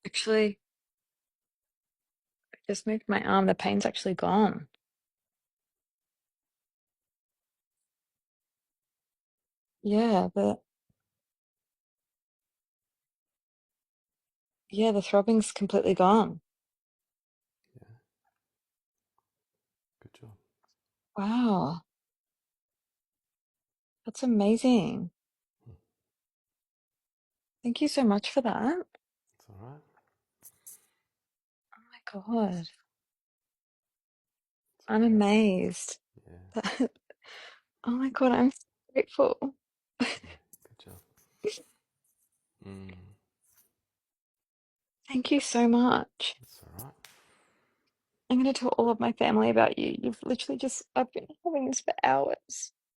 Actually, I just moved my arm. The pain's actually gone. Yeah, the throbbing's completely gone. Yeah, good job. Wow, that's amazing. Hmm. Thank you so much for that. It's all right. Oh my God. It's I'm okay. amazed. Yeah, Oh my God, I'm so grateful. yeah, good job. Mm, Thank you so much. it's all right. I'm going to tell all of my family about you. You've literally just, I've been having this for hours.